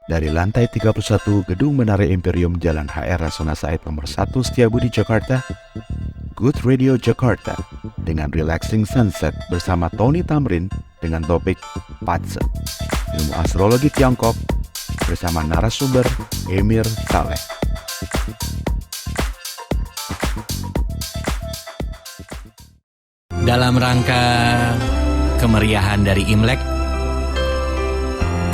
Dari lantai 31 Gedung Menara Imperium Jalan HR Rasuna Said nomor 1 Setiabudi Jakarta, Good Radio Jakarta dengan Relaxing Sunset bersama Tony Tamrin dengan topik Patse, ilmu astrologi Tiongkok bersama narasumber Emir Saleh. Dalam rangka kemeriahan dari Imlek,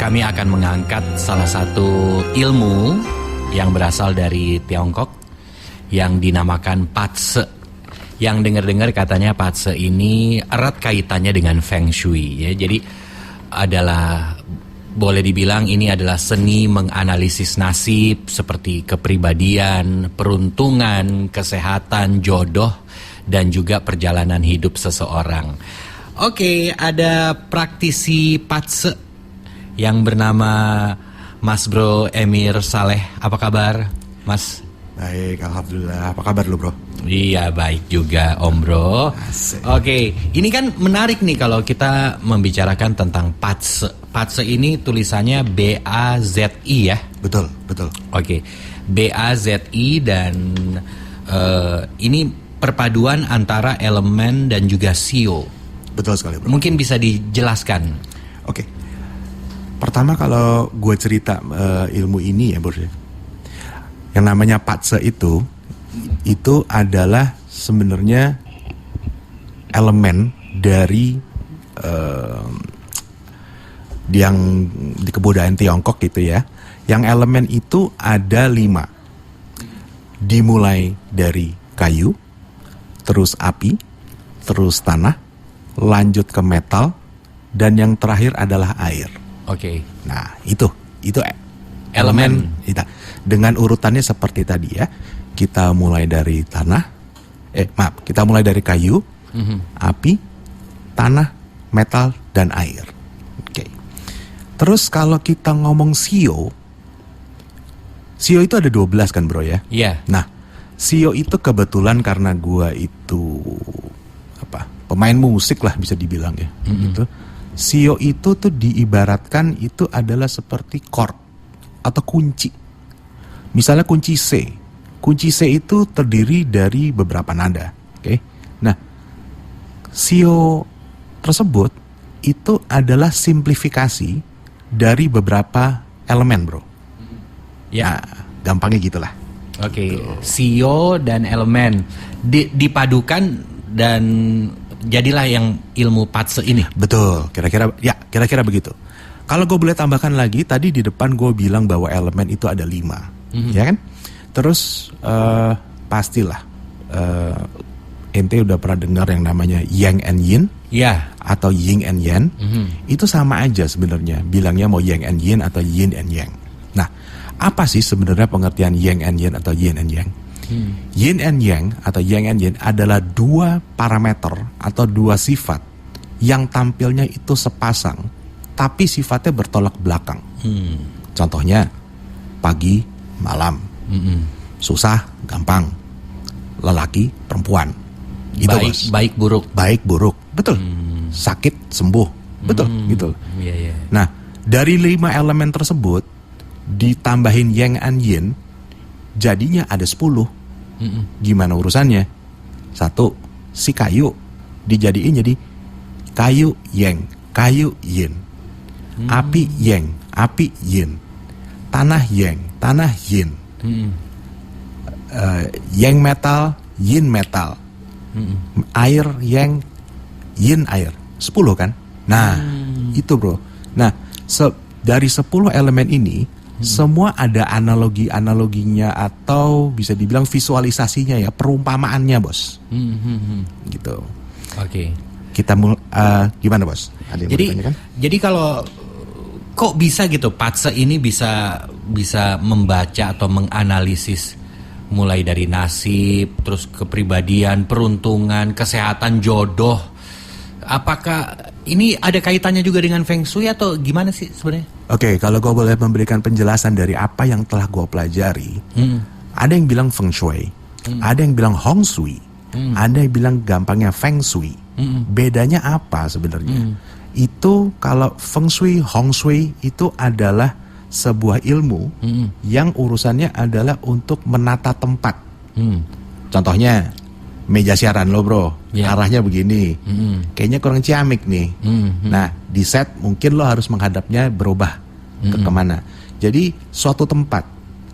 kami akan mengangkat salah satu ilmu yang berasal dari Tiongkok yang dinamakan Patse. Yang dengar-dengar katanya Patse ini erat kaitannya dengan Feng Shui ya. Jadi adalah boleh dibilang ini adalah seni menganalisis nasib seperti kepribadian, peruntungan, kesehatan, jodoh dan juga perjalanan hidup seseorang. Oke, ada praktisi Patse yang bernama Mas Bro Emir Saleh. Apa kabar, Mas? Baik, alhamdulillah. Apa kabar lu, Bro? Iya, baik juga, Om Bro. Asik. Oke, ini kan menarik nih kalau kita membicarakan tentang Patse. Patse ini tulisannya B-A-Z-I ya? Betul, betul. Oke, B-A-Z-I dan ini perpaduan antara elemen dan juga sio. Betul sekali, Bro. Mungkin bisa dijelaskan. Oke. Pertama kalau gue cerita ilmu ini ya, Bro. Yang namanya Patse itu adalah sebenarnya elemen dari yang di kebudayaan Tiongkok gitu ya. Yang elemen itu ada 5. Dimulai dari kayu, terus api, terus tanah, lanjut ke metal, dan yang terakhir adalah air. Oke. Nah, itu Elemen. kita. Dengan urutannya seperti tadi ya. Kita mulai dari kita mulai dari kayu, api, tanah, metal, dan air. Oke. Terus kalau kita ngomong sio itu ada 12 kan, Bro ya? Iya. Nah, sio itu kebetulan karena gua itu pemain musik lah bisa dibilang ya. Gitu. Sio itu tuh diibaratkan itu adalah seperti chord atau kunci. Misalnya kunci C. Kunci C itu terdiri dari beberapa nada. Oke. Nah, sio tersebut itu adalah simplifikasi dari beberapa elemen, Bro. Ya. Nah, gampangnya gitulah. Oke, sio dan elemen dipadukan dan jadilah yang ilmu Patse ini. Betul, kira-kira begitu. Kalau gue boleh tambahkan lagi, tadi di depan gue bilang bahwa elemen itu ada 5, ya kan? Terus pastilah ente udah pernah dengar yang namanya Yang and Yin, ya, atau Yin and Yang. Itu sama aja sebenarnya, bilangnya mau Yang and Yin atau Yin and Yang. Nah, apa sih sebenarnya pengertian Yang and Yin atau Yin and Yang? Yin and Yang atau Yang and Yin adalah 2 parameter atau 2 sifat yang tampilnya itu sepasang, tapi sifatnya bertolak belakang. Contohnya pagi, malam, susah, gampang, lelaki, perempuan. Gitu, baik buruk. Baik buruk, betul. Sakit, sembuh, betul, gitu. Iya. Nah, dari 5 elemen tersebut ditambahin Yang and Yin, jadinya ada 10. Gimana urusannya? 1, si kayu dijadiin jadi kayu Yang, kayu Yin. Api Yang, api Yin. Tanah Yang, tanah Yin. Yang metal, Yin metal. Air Yang, Yin air. 10 kan? Nah, itu, Bro. Nah, dari 10 elemen ini semua ada analoginya atau bisa dibilang visualisasinya ya, perumpamaannya, Bos. Gitu. Oke. Kita gimana, Bos? Ada yang mau ditanyakan? Jadi kalau kok bisa gitu Patse ini bisa membaca atau menganalisis mulai dari nasib, terus kepribadian, peruntungan, kesehatan, jodoh. Apakah ini ada kaitannya juga dengan Feng Shui atau gimana sih sebenarnya? Oke, kalau gue boleh memberikan penjelasan dari apa yang telah gue pelajari, ada yang bilang Feng Shui, ada yang bilang Hong Shui, ada yang bilang gampangnya Feng Shui. Bedanya apa sebenarnya? Itu kalau Feng Shui, Hong Shui itu adalah sebuah ilmu yang urusannya adalah untuk menata tempat. Contohnya meja siaran lo bro, arahnya begini, kayaknya kurang ciamik nih. Nah di set mungkin lo harus menghadapnya berubah ke kemana. Jadi suatu tempat,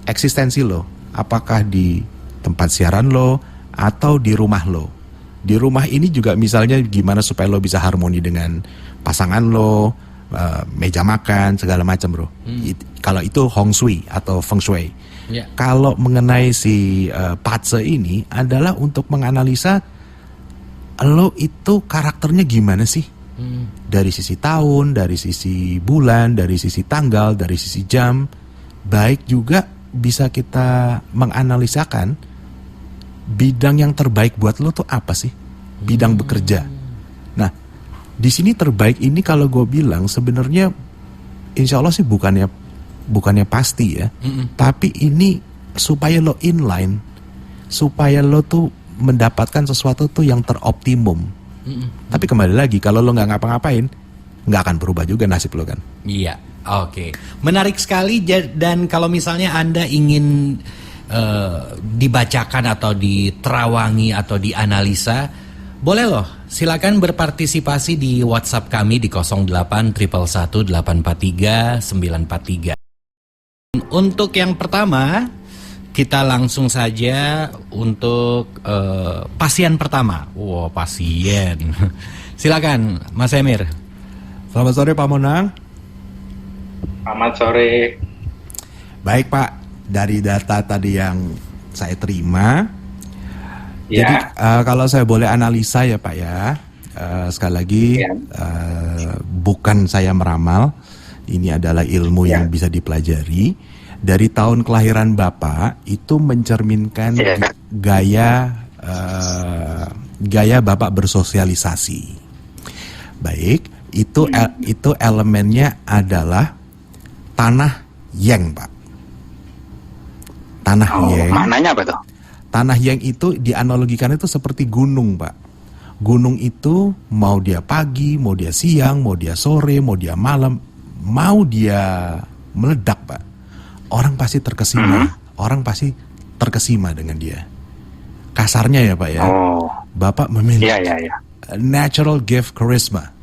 eksistensi lo, apakah di tempat siaran lo atau di rumah lo. Di rumah ini juga misalnya gimana supaya lo bisa harmoni dengan pasangan lo, meja makan segala macam bro. Kalau itu Hong Shui atau Feng Shui. Kalau mengenai si Patse ini adalah untuk menganalisa lo itu karakternya gimana sih? Dari sisi tahun, dari sisi bulan, dari sisi tanggal, dari sisi jam. Baik juga bisa kita menganalisakan bidang yang terbaik buat lo tuh apa sih? Bidang bekerja. Nah, di sini terbaik ini kalau gue bilang sebenarnya insya Allah sih bukannya pasti ya. Tapi ini supaya lo inline, supaya lo tuh mendapatkan sesuatu tuh yang teroptimum. Tapi kembali lagi kalau lo nggak ngapa-ngapain, nggak akan berubah juga nasib lo kan. Iya, oke. Menarik sekali. Dan kalau misalnya Anda ingin dibacakan atau diterawangi atau dianalisa, boleh loh, silakan berpartisipasi di WhatsApp kami di 08111843 943. Untuk yang pertama, kita langsung saja untuk pasien pertama. Wow, pasien. Silakan, Mas Emir. Selamat sore Pak Monang. Selamat sore. Baik Pak, dari data tadi yang saya terima, jadi kalau saya boleh analisa ya Pak ya, sekali lagi bukan saya meramal, ini adalah ilmu yang bisa dipelajari. Dari tahun kelahiran Bapak itu mencerminkan gaya Bapak bersosialisasi. Baik, itu elemennya adalah tanah Yang Pak. Tanah Yang. Maknanya apa tuh? Tanah Yang itu dianalogikan itu seperti gunung Pak. Gunung itu mau dia pagi, mau dia siang, mau dia sore, mau dia malam, mau dia meledak Pak, orang pasti terkesima. Orang pasti terkesima dengan dia. Kasarnya ya Pak ya, Bapak memiliki natural gift charisma.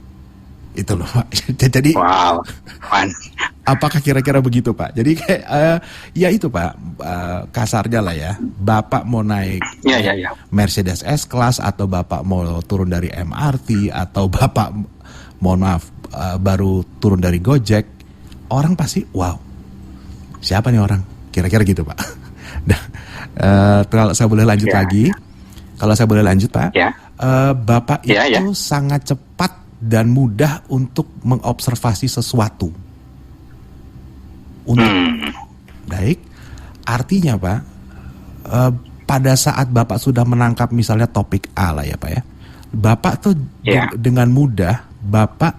Itu loh Pak. Jadi apakah kira-kira begitu Pak? Jadi kayak ya itu Pak, kasarnya lah ya, Bapak mau naik Mercedes S-Class, atau Bapak mau turun dari MRT, atau Bapak mohon maaf baru turun dari Gojek, orang pasti wow, siapa nih orang? Kira-kira gitu Pak. Nah, kalau saya boleh lanjut lagi, kalau saya boleh lanjut Pak, Bapak itu sangat cepat dan mudah untuk mengobservasi sesuatu. Baik, artinya Pak, pada saat Bapak sudah menangkap misalnya topik A lah ya Pak ya, Bapak tuh dengan mudah Bapak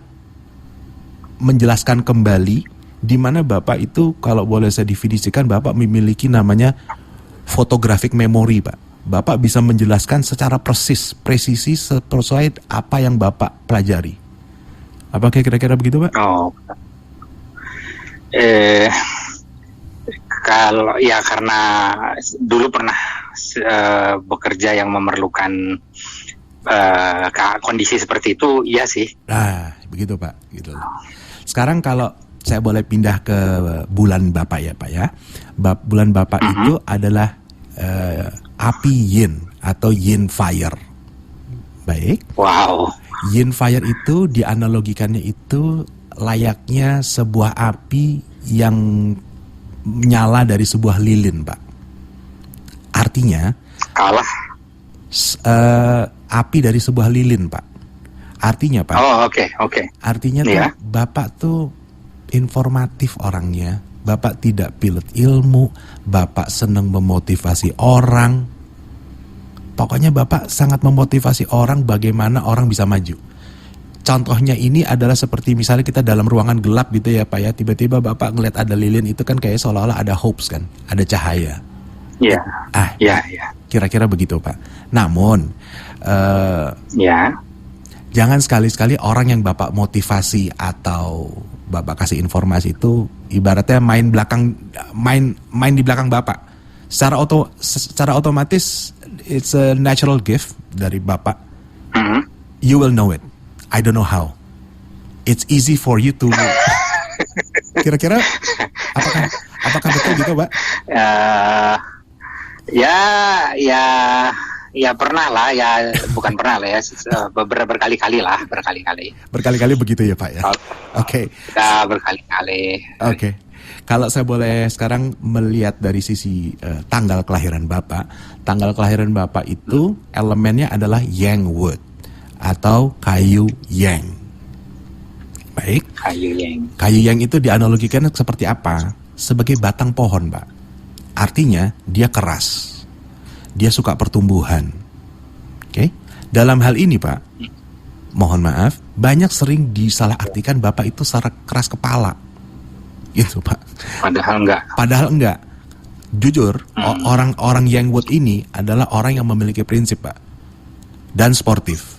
menjelaskan kembali, di mana Bapak itu kalau boleh saya definisikan, Bapak memiliki namanya photographic memory Pak. Bapak bisa menjelaskan secara presisi sesuai apa yang Bapak pelajari. Apakah kira-kira begitu Pak? Kalau ya karena dulu pernah bekerja yang memerlukan kondisi seperti itu, iya sih. Nah, begitu Pak. Gitu. Sekarang kalau saya boleh pindah ke bulan Bapak ya Pak ya. Bulan Bapak itu adalah api yin atau yin fire. Baik. Wow. Yin fire itu dianalogikannya itu layaknya sebuah api yang nyala dari sebuah lilin, Pak. Artinya api dari sebuah lilin, Pak. Artinya, Pak. Oke. Artinya tuh Bapak tuh informatif orangnya. Bapak tidak pilet ilmu, Bapak senang memotivasi orang. Pokoknya Bapak sangat memotivasi orang bagaimana orang bisa maju. Contohnya ini adalah seperti misalnya kita dalam ruangan gelap gitu ya Pak ya. Tiba-tiba Bapak ngeliat ada lilin, itu kan kayak seolah-olah ada hopes kan, ada cahaya. Iya. Kira-kira begitu Pak. Namun, jangan sekali-sekali orang yang Bapak motivasi atau Bapak kasih informasi itu Ibaratnya main di belakang bapak. Secara otomatis it's a natural gift dari bapak. You will know it. I don't know how. It's easy for you to. Kira-kira apakah betul gitu, Pak? Ya pernah lah, ya bukan pernah lah ya, berkali-kali lah. Berkali-kali begitu ya, Pak ya. Oke. Ya, berkali-kali. Oke. Kalau saya boleh sekarang melihat dari sisi tanggal kelahiran Bapak. Tanggal kelahiran Bapak itu elemennya adalah yang wood atau kayu yang. Baik. Kayu yang itu dianalogikan seperti apa? Sebagai batang pohon, Pak. Artinya dia keras. Dia suka pertumbuhan. Oke. Dalam hal ini, Pak, mohon maaf, banyak sering disalahartikan Bapak itu secara keras kepala. Gitu, Pak. Padahal enggak. Jujur, orang-orang yang wood ini adalah orang yang memiliki prinsip, Pak. Dan sportif.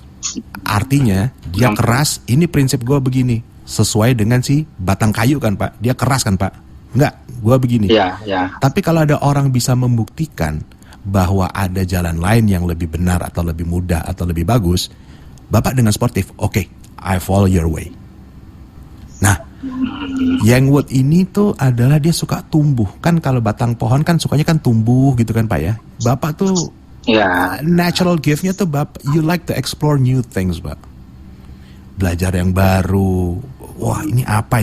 Artinya, dia keras, ini prinsip gue begini. Sesuai dengan si batang kayu kan, Pak. Dia keras kan, Pak. Enggak, gue begini. Iya. Tapi kalau ada orang bisa membuktikan bahwa ada jalan lain yang lebih benar atau lebih mudah atau lebih bagus, Bapak dengan sportif, oke, I follow your way. Nah, yang wood ini tuh adalah dia suka tumbuh. Kan kalau batang pohon kan sukanya kan tumbuh gitu kan, Pak ya. Bapak tuh natural gift-nya tuh Bapak, you like to explore new things, Pak. Belajar yang baru. Wah, ini apa.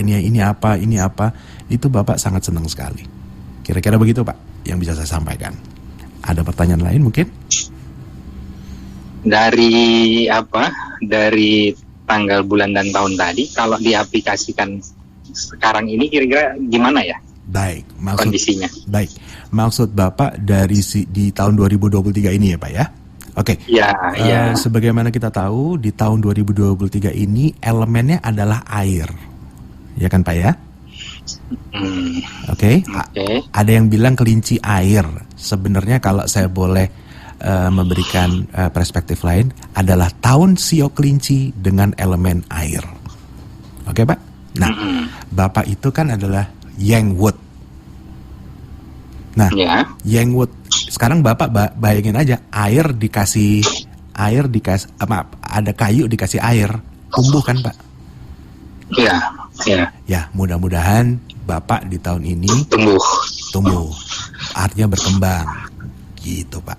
Itu Bapak sangat senang sekali. Kira-kira begitu, Pak, yang bisa saya sampaikan. Ada pertanyaan lain mungkin? Dari tanggal, bulan, dan tahun tadi, kalau diaplikasikan sekarang ini kira-kira gimana ya? Baik, kondisinya. Baik, maksud Bapak di tahun 2023 ini ya, Pak ya? Oke. Ya. Sebagaimana kita tahu, di tahun 2023 ini elemennya adalah air. Ya kan, Pak ya? Oke. Ada yang bilang kelinci air. Sebenarnya kalau saya boleh memberikan perspektif lain, adalah tahun sio kelinci dengan elemen air. Oke, Pak? Nah, Bapak itu kan adalah yang wood. Nah, yang wood. Sekarang Bapak bayangin aja, ada kayu dikasih air, tumbuh kan, Pak? Iya. Ya, mudah-mudahan Bapak di tahun ini tumbuh. Artinya berkembang. Gitu, Pak.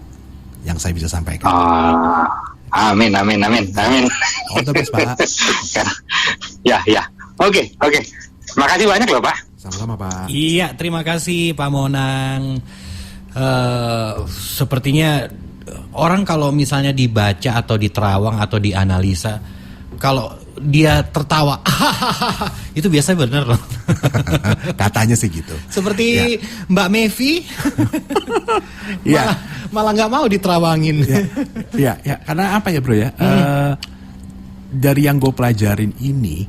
Yang saya bisa sampaikan. Amin. All the best, Pak. Ya. Oke. Makasih banyak loh, Pak. Sama-sama, Pak. Iya, terima kasih Pak Monang. Sepertinya orang kalau misalnya dibaca atau diterawang atau dianalisa, kalau dia tertawa, itu biasanya benar loh. Katanya sih gitu. Seperti Mbak Mevi, malah nggak mau diterawangin. Ya, karena apa ya, Bro ya? Dari yang gue pelajarin ini,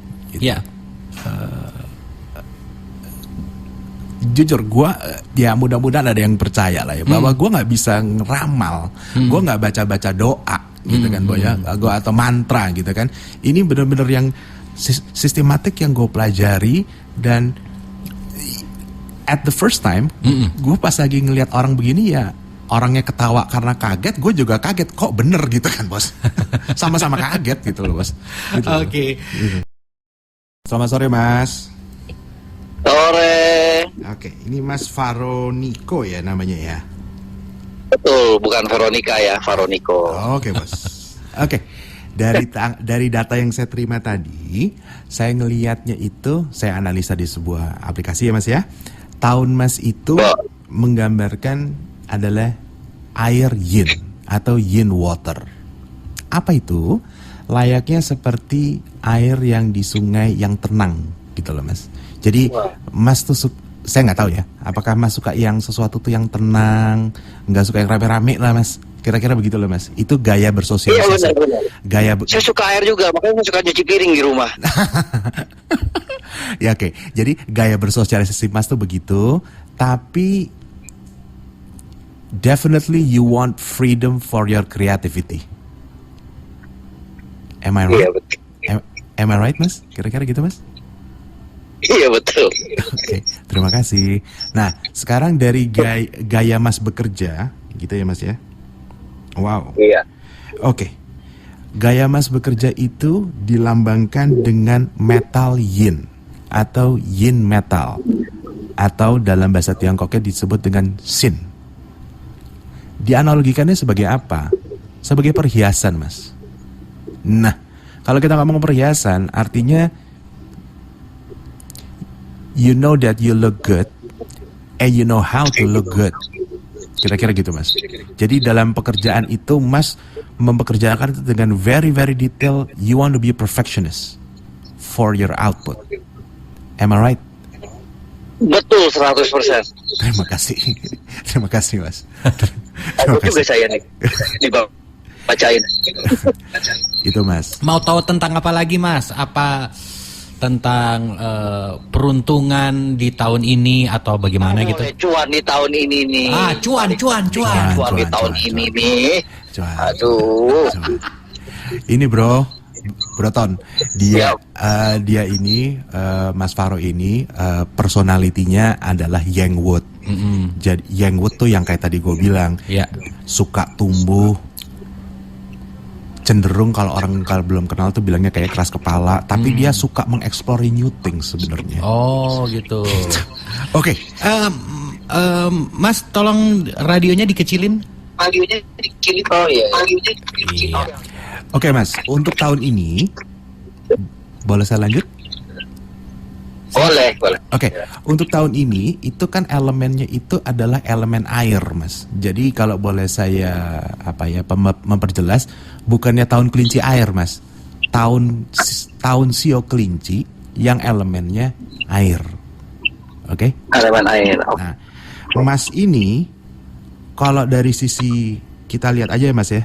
jujur gue mudah-mudahan ada yang percaya lah ya, bahwa gue nggak bisa ngeramal, gue nggak baca doa gitu kan, Boy ya, gue atau mantra gitu kan. Ini benar-benar yang sistematik yang gue pelajari, dan at the first time gue pas lagi ngelihat orang begini ya, orangnya ketawa karena kaget, gue juga kaget, kok bener gitu kan, Bos. Sama-sama kaget gitu loh, Bos. Gitu. Oke. Selamat sore, Mas. Sore. Oke, ini Mas Faroniko ya namanya ya. Betul, bukan Veronica ya, Faroniko. Oke, Bos. Oke. Dari data yang saya terima tadi, saya ngelihatnya itu, saya analisa di sebuah aplikasi ya, Mas ya. Tahun Mas itu menggambarkan adalah air yin atau yin water. Apa itu? Layaknya seperti air yang di sungai yang tenang gitu loh, Mas. Jadi Mas tuh saya nggak tahu ya, apakah Mas suka yang sesuatu tuh yang tenang, nggak suka yang rame-rame lah, Mas. Kira-kira begitu loh, Mas. Itu gaya bersosialisasi. Iya, benar. Saya suka air juga, makanya saya suka nyuci piring di rumah. Ya, oke. Jadi gaya bersosialisasi Mas tuh begitu, tapi definitely you want freedom for your creativity. Am I right? Iya, betul. Am I right, Mas? Kira-kira gitu, Mas? Iya betul. Oke, terima kasih. Nah, sekarang dari gaya Mas bekerja, gitu ya Mas ya. Wow. Iya. Oke. Gaya Mas bekerja itu dilambangkan dengan metal yin atau yin metal, atau dalam bahasa Tiongkoknya disebut dengan sin. Dianalogikannya sebagai apa? Sebagai perhiasan, Mas. Nah, kalau kita ngomong perhiasan, artinya you know that you look good and you know how to look good. Kira-kira gitu, Mas. Jadi dalam pekerjaan itu Mas mempekerjakan itu dengan very very detail. You want to be a perfectionist for your output. Am I right? Betul 100%. Terima kasih. Terima kasih, Mas. Aku juga saya nih. Dibacain. Itu, Mas. Mau tahu tentang apa lagi, Mas? Apa tentang peruntungan di tahun ini atau bagaimana gitu? Cuan di tahun ini nih. Cuan. Cuan di tahun ini nih. Cuan. Aduh. Ini Bro Ton, dia ini Mas Faro ini personalitinya adalah Yang Wood. Jadi Yang Wood tuh yang kayak tadi gue bilang, suka tumbuh, cenderung kalau belum kenal tuh bilangnya kayak keras kepala, tapi dia suka mengeksplor new things sebenarnya. Oh gitu. Oke. Mas tolong radionya dikecilin. Radionya dikecilin. Oh iya. Radionya dikecilin. Iya. Oke Mas, untuk tahun ini boleh saya lanjut? Boleh. Oke, untuk tahun ini itu kan elemennya itu adalah elemen air, Mas. Jadi kalau boleh saya memperjelas, bukannya tahun kelinci air, Mas. Tahun sio kelinci yang elemennya air. Oke? Elemen air. Nah, Mas ini kalau dari sisi kita lihat aja ya, Mas ya.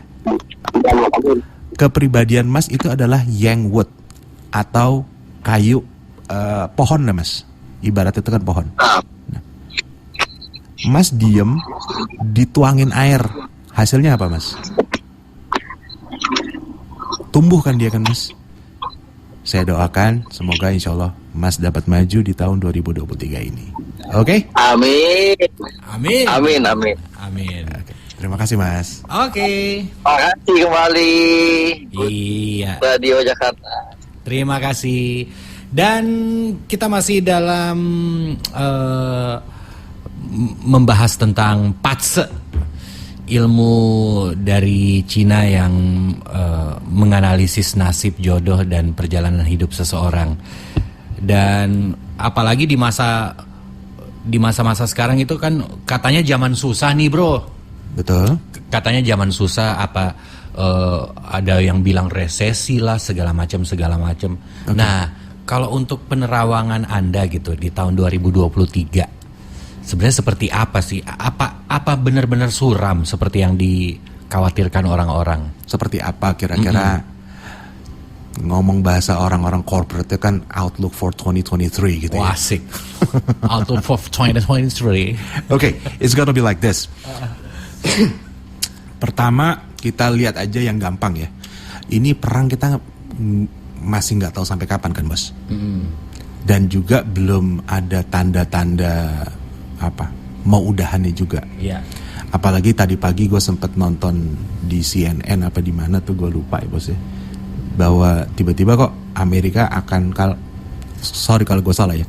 Kepribadian Mas itu adalah Yang Wood atau kayu pohon lah Mas, ibarat itu kan pohon. Nah, Mas diem, dituangin air, hasilnya apa Mas? Tumbuh kan dia kan Mas. Saya doakan semoga insya Allah Mas dapat maju di tahun 2023 ini. Oke? Amin. Oke, terima kasih Mas. Oke. Terima kasih kembali. Iya. Radio Jakarta. Terima kasih. Dan kita masih dalam membahas tentang Patse, ilmu dari Cina yang menganalisis nasib, jodoh, dan perjalanan hidup seseorang. Dan apalagi di masa-masa sekarang itu kan katanya zaman susah nih bro. Betul. Katanya zaman susah ada yang bilang resesi lah segala macam. Okay. Nah, kalau untuk penerawangan Anda gitu di tahun 2023 sebenarnya seperti apa sih? Apa benar-benar suram seperti yang dikhawatirkan orang-orang? Seperti apa kira-kira? Ngomong bahasa orang-orang corporate itu kan outlook for 2023 gitu ya. Asik. Outlook for 2023. Okay, it's gonna be like this. Pertama kita lihat aja yang gampang ya. Ini perang kita masih nggak tahu sampai kapan kan bos. Dan juga belum ada tanda-tanda mau udahannya juga. Iya. Apalagi tadi pagi gue sempet nonton di CNN apa di mana tuh gue lupa ya bos ya, bahwa tiba-tiba kok Amerika akan sorry kalau gue salah ya,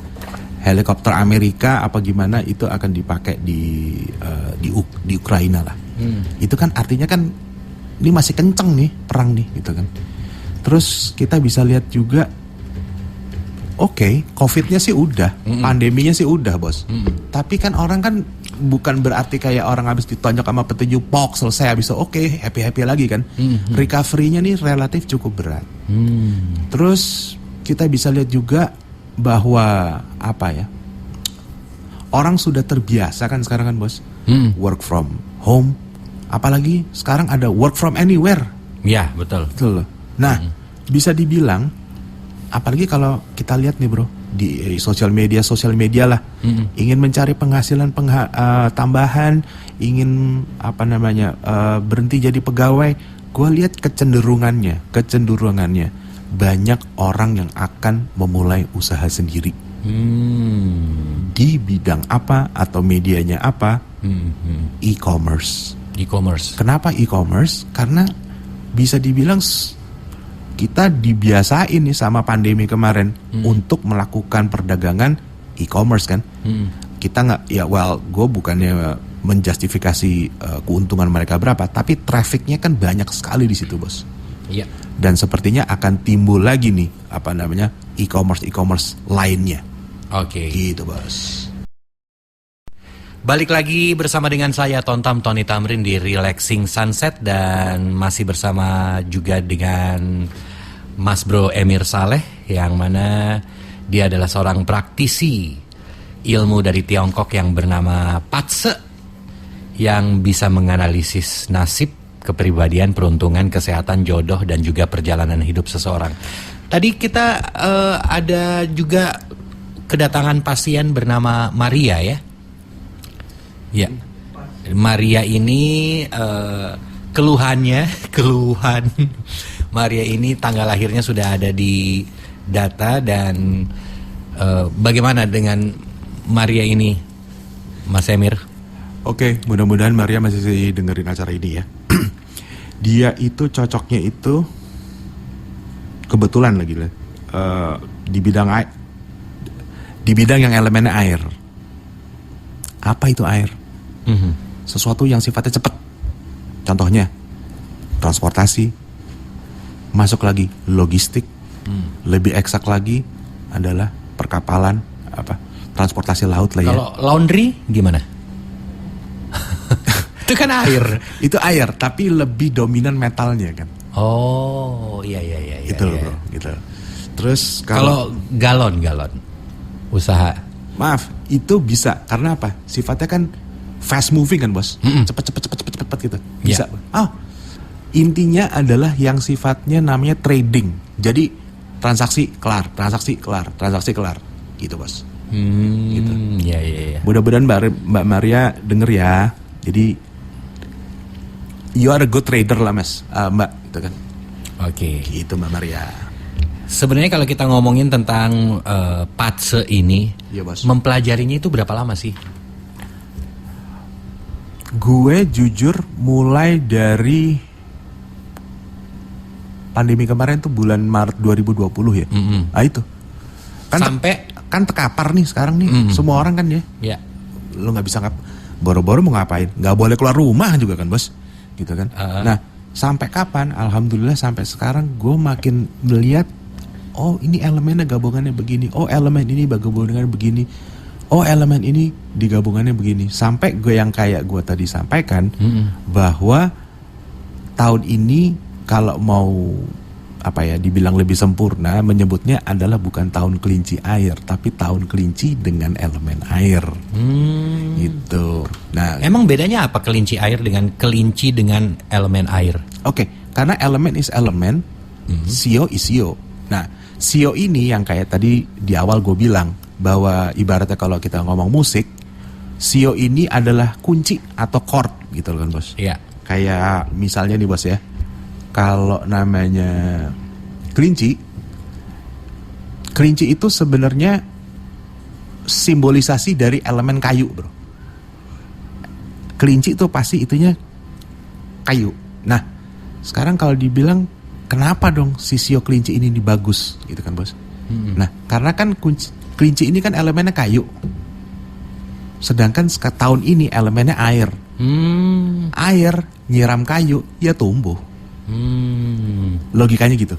helikopter Amerika apa gimana itu akan dipakai di Ukraina lah. Itu kan artinya kan ini masih kenceng nih perang nih gitu kan. Terus kita bisa lihat juga, COVID-nya sih udah, pandeminya sih udah bos. Tapi kan orang kan bukan berarti kayak orang habis ditonjok sama petinju pok selesai habis itu happy lagi kan. Recovery-nya nih relatif cukup berat. Terus kita bisa lihat juga bahwa orang sudah terbiasa kan sekarang kan bos, work from home. Apalagi sekarang ada work from anywhere. Ya betul. Betul. Nah, bisa dibilang, apalagi kalau kita lihat nih bro, di sosial media lah, ingin mencari penghasilan tambahan, ingin berhenti jadi pegawai, gue lihat kecenderungannya, banyak orang yang akan memulai usaha sendiri. Di bidang apa atau medianya apa? E-commerce. E-commerce. Kenapa e-commerce? Karena bisa dibilang kita dibiasain nih sama pandemi kemarin untuk melakukan perdagangan e-commerce kan. Kita nggak, ya gue bukannya menjustifikasi keuntungan mereka berapa, tapi trafficnya kan banyak sekali di situ, bos. Iya. Dan sepertinya akan timbul lagi nih e-commerce lainnya. Oke. Gitu, bos. Balik lagi bersama dengan saya Tony Tamrin di Relaxing Sunset, dan masih bersama juga dengan Mas Bro Emir Saleh, yang mana dia adalah seorang praktisi ilmu dari Tiongkok yang bernama Patse, yang bisa menganalisis nasib, kepribadian, peruntungan, kesehatan, jodoh, dan juga perjalanan hidup seseorang. Tadi kita ada juga kedatangan pasien bernama Maria ya. Ya, Maria ini keluhan Maria ini tanggal lahirnya sudah ada di data, dan bagaimana dengan Maria ini, Mas Emir? Oke, mudah-mudahan Maria masih dengerin acara ini ya. Dia itu cocoknya itu kebetulan lagi lah di bidang yang elemennya air. Apa itu air? Sesuatu yang sifatnya cepat. Contohnya transportasi, masuk lagi logistik, lebih eksak lagi adalah perkapalan, transportasi laut lah ya. Kalau laundry gimana? Itu kan air. Itu air, tapi lebih dominan metalnya kan. Oh, iya. Gitu loh, bro, gitu. Terus kalau galon usaha. Maaf, itu bisa karena apa? Sifatnya kan fast moving kan, bos. Cepet gitu. Bisa. Intinya adalah yang sifatnya namanya trading. Jadi transaksi kelar. Gitu, bos. Gitu. Iya. Mudah-mudahan Mbak Maria denger ya. Jadi you are a good trader lah, Mas. Mbak, gitu kan. Oke. Gitu, Mbak Maria. Sebenarnya kalau kita ngomongin tentang Patse ini, Iya, bos. mempelajarinya itu berapa lama sih? Gue jujur mulai dari pandemi kemarin tuh bulan Maret 2020 ya. Nah itu. Sampai kan terkapar nih sekarang nih. Semua orang kan ya. Ya. Lo nggak bisa boro-boro mau ngapain? Nggak boleh keluar rumah juga kan, bos. Gitu kan. Nah, sampai kapan? Alhamdulillah sampai sekarang gue makin melihat, oh ini elemennya gabungannya begini. Oh elemen ini gabungannya begini. Oh elemen ini digabungannya begini. Sampai gue yang kayak gue tadi sampaikan bahwa tahun ini kalau mau dibilang lebih sempurna, menyebutnya adalah bukan tahun kelinci air, tapi tahun kelinci dengan elemen air. Gitu. Nah, emang bedanya apa kelinci air dengan kelinci dengan elemen air? Oke, karena elemen is elemen, sio is sio. Nah, sio ini yang kayak tadi di awal gue bilang bahwa ibaratnya kalau kita ngomong musik, sio ini adalah kunci atau chord gitu loh kan, bos. Iya. Kayak misalnya nih, bos ya. Kalau namanya kelinci itu sebenarnya simbolisasi dari elemen kayu, bro. Kelinci itu pasti itunya kayu. Nah, sekarang kalau dibilang kenapa dong si sio kelinci ini bagus, gitu kan, bos? Nah, karena kan kelinci ini kan elemennya kayu. Sedangkan tahun ini elemennya air. Air nyiram kayu, ya tumbuh. Logikanya gitu.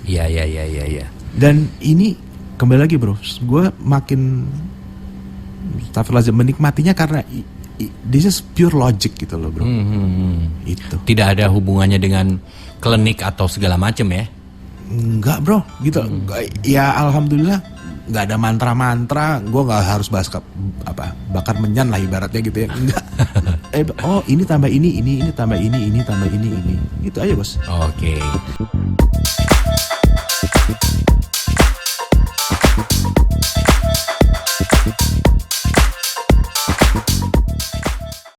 Iya. Dan ini kembali lagi, bro, gue makin menikmatinya karena this is pure logic gitu loh, bro. Itu tidak ada hubungannya dengan klinik atau segala macam ya? Enggak, bro, gitu. Ya alhamdulillah nggak ada mantra-mantra. Gue nggak harus bahas bakar menyan lah ibaratnya gitu ya. Enggak. Oh ini tambah ini tambah ini tambah ini. Itu aja, bos. Oke.